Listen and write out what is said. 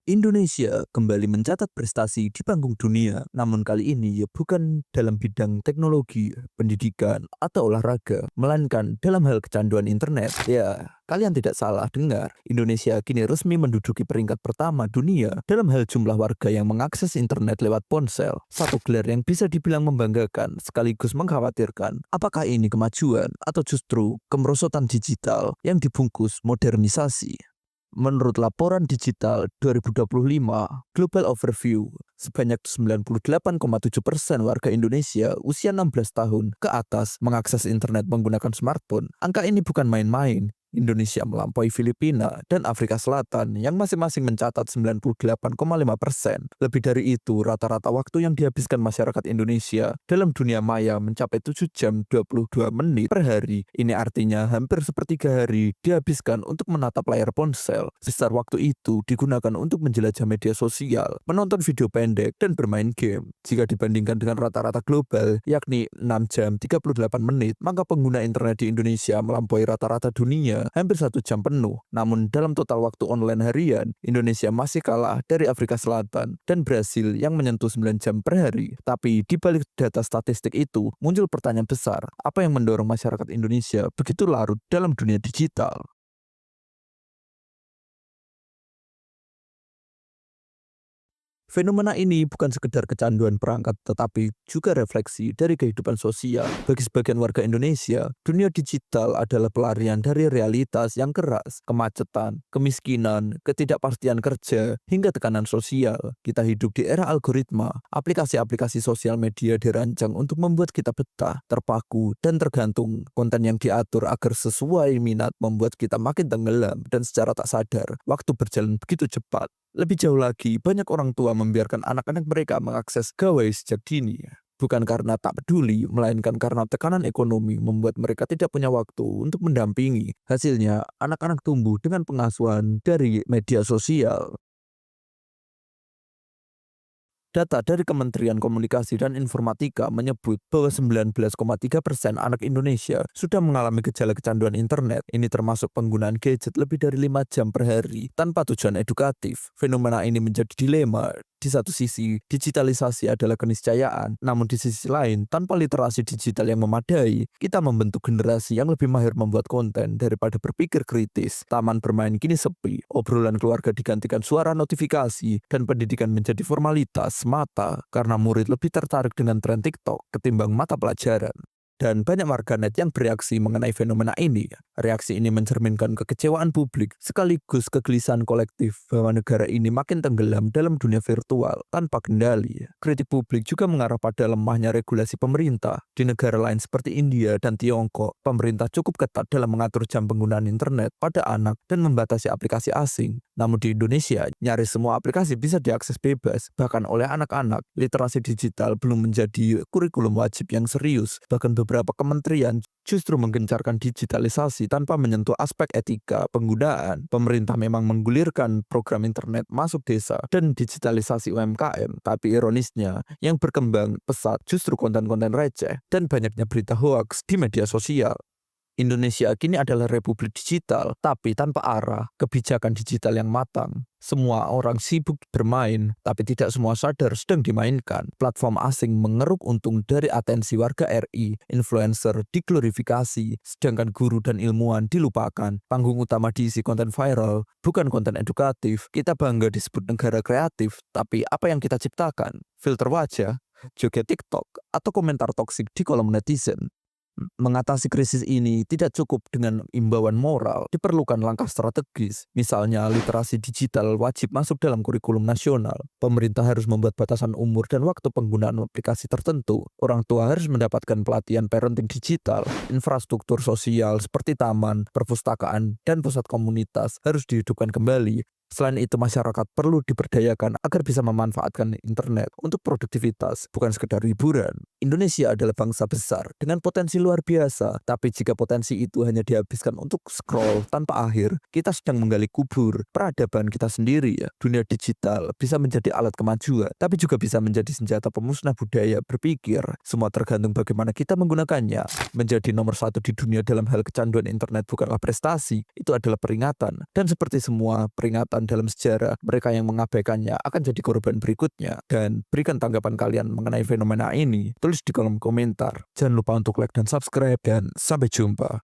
Indonesia kembali mencatat prestasi di panggung dunia, namun kali ini bukan dalam bidang teknologi, pendidikan, atau olahraga, melainkan dalam hal kecanduan internet. Ya, kalian tidak salah dengar, Indonesia kini resmi menduduki peringkat pertama dunia dalam hal jumlah warga yang mengakses internet lewat ponsel. Satu gelar yang bisa dibilang membanggakan sekaligus mengkhawatirkan. Apakah ini kemajuan atau justru kemerosotan digital yang dibungkus modernisasi? Menurut laporan digital 2025 Global Overview, sebanyak 98,7% warga Indonesia usia 16 tahun ke atas mengakses internet menggunakan smartphone. Angka ini bukan main-main. Indonesia melampaui Filipina dan Afrika Selatan yang masing-masing mencatat 98,5%. Lebih dari itu, rata-rata waktu yang dihabiskan masyarakat Indonesia dalam dunia maya mencapai 7 jam 22 menit per hari. Ini artinya hampir sepertiga hari dihabiskan untuk menatap layar ponsel. Sisa waktu itu digunakan untuk menjelajah media sosial, menonton video pendek, dan bermain game. Jika dibandingkan dengan rata-rata global, yakni 6 jam 38 menit, maka pengguna internet di Indonesia melampaui rata-rata dunia hampir 1 jam penuh. Namun dalam total waktu online harian, Indonesia masih kalah dari Afrika Selatan dan Brasil yang menyentuh 9 jam per hari. Tapi di balik data statistik itu, muncul pertanyaan besar, apa yang mendorong masyarakat Indonesia begitu larut dalam dunia digital? Fenomena ini bukan sekedar kecanduan perangkat, tetapi juga refleksi dari kehidupan sosial. Bagi sebagian warga Indonesia, dunia digital adalah pelarian dari realitas yang keras, kemacetan, kemiskinan, ketidakpastian kerja, hingga tekanan sosial. Kita hidup di era algoritma. Aplikasi-aplikasi sosial media dirancang untuk membuat kita betah, terpaku, dan tergantung. Konten yang diatur agar sesuai minat membuat kita makin tenggelam, dan secara tak sadar, waktu berjalan begitu cepat. Lebih jauh lagi, banyak orang tua membiarkan anak-anak mereka mengakses gawai sejak dini. Bukan karena tak peduli, melainkan karena tekanan ekonomi membuat mereka tidak punya waktu untuk mendampingi. Hasilnya, anak-anak tumbuh dengan pengasuhan dari media sosial. Data dari Kementerian Komunikasi dan Informatika menyebut bahwa 19,3% anak Indonesia sudah mengalami gejala kecanduan internet. Ini termasuk penggunaan gadget lebih dari 5 jam per hari tanpa tujuan edukatif. Fenomena ini menjadi dilema. Di satu sisi, digitalisasi adalah keniscayaan, namun di sisi lain, tanpa literasi digital yang memadai, kita membentuk generasi yang lebih mahir membuat konten daripada berpikir kritis. Taman bermain kini sepi, obrolan keluarga digantikan suara notifikasi, dan pendidikan menjadi formalitas semata karena murid lebih tertarik dengan tren TikTok ketimbang mata pelajaran. Dan banyak warganet yang bereaksi mengenai fenomena ini. Reaksi ini mencerminkan kekecewaan publik sekaligus kegelisahan kolektif bahwa negara ini makin tenggelam dalam dunia virtual tanpa kendali. Kritik publik juga mengarah pada lemahnya regulasi pemerintah. Di negara lain seperti India dan Tiongkok, pemerintah cukup ketat dalam mengatur jam penggunaan internet pada anak dan membatasi aplikasi asing. Namun di Indonesia, nyaris semua aplikasi bisa diakses bebas, bahkan oleh anak-anak. Literasi digital belum menjadi kurikulum wajib yang serius, bahkan beberapa kementerian justru menggencarkan digitalisasi tanpa menyentuh aspek etika penggunaan. Pemerintah memang menggulirkan program internet masuk desa dan digitalisasi UMKM, tapi ironisnya, yang berkembang pesat justru konten-konten receh dan banyaknya berita hoaks di media sosial. Indonesia kini adalah republik digital, tapi tanpa arah, kebijakan digital yang matang. Semua orang sibuk bermain, tapi tidak semua sadar sedang dimainkan. Platform asing mengeruk untung dari atensi warga RI, influencer diglorifikasi, sedangkan guru dan ilmuwan dilupakan. Panggung utama diisi konten viral, bukan konten edukatif. Kita bangga disebut negara kreatif, tapi apa yang kita ciptakan? Filter wajah, joget TikTok, atau komentar toksik di kolom netizen. Mengatasi krisis ini tidak cukup dengan imbauan moral, diperlukan langkah strategis. Misalnya, literasi digital wajib masuk dalam kurikulum nasional. Pemerintah harus membuat batasan umur dan waktu penggunaan aplikasi tertentu. Orang tua harus mendapatkan pelatihan parenting digital. Infrastruktur sosial seperti taman, perpustakaan, dan pusat komunitas harus dihidupkan kembali. Selain itu, masyarakat perlu diberdayakan agar bisa memanfaatkan internet untuk produktivitas, bukan sekedar hiburan. Indonesia adalah bangsa besar dengan potensi luar biasa, tapi jika potensi itu hanya dihabiskan untuk scroll tanpa akhir, kita sedang menggali kubur peradaban kita sendiri. Dunia digital bisa menjadi alat kemajuan, tapi juga bisa menjadi senjata pemusnah budaya berpikir. Semua tergantung bagaimana kita menggunakannya. Menjadi nomor satu di dunia dalam hal kecanduan internet bukanlah prestasi, itu adalah peringatan. Dan seperti semua peringatan kejahatan dalam sejarah. Mereka yang mengabaikannya akan jadi korban berikutnya. Dan berikan tanggapan kalian mengenai fenomena ini. Tulis di kolom komentar. Jangan lupa untuk like dan subscribe, dan sampai jumpa.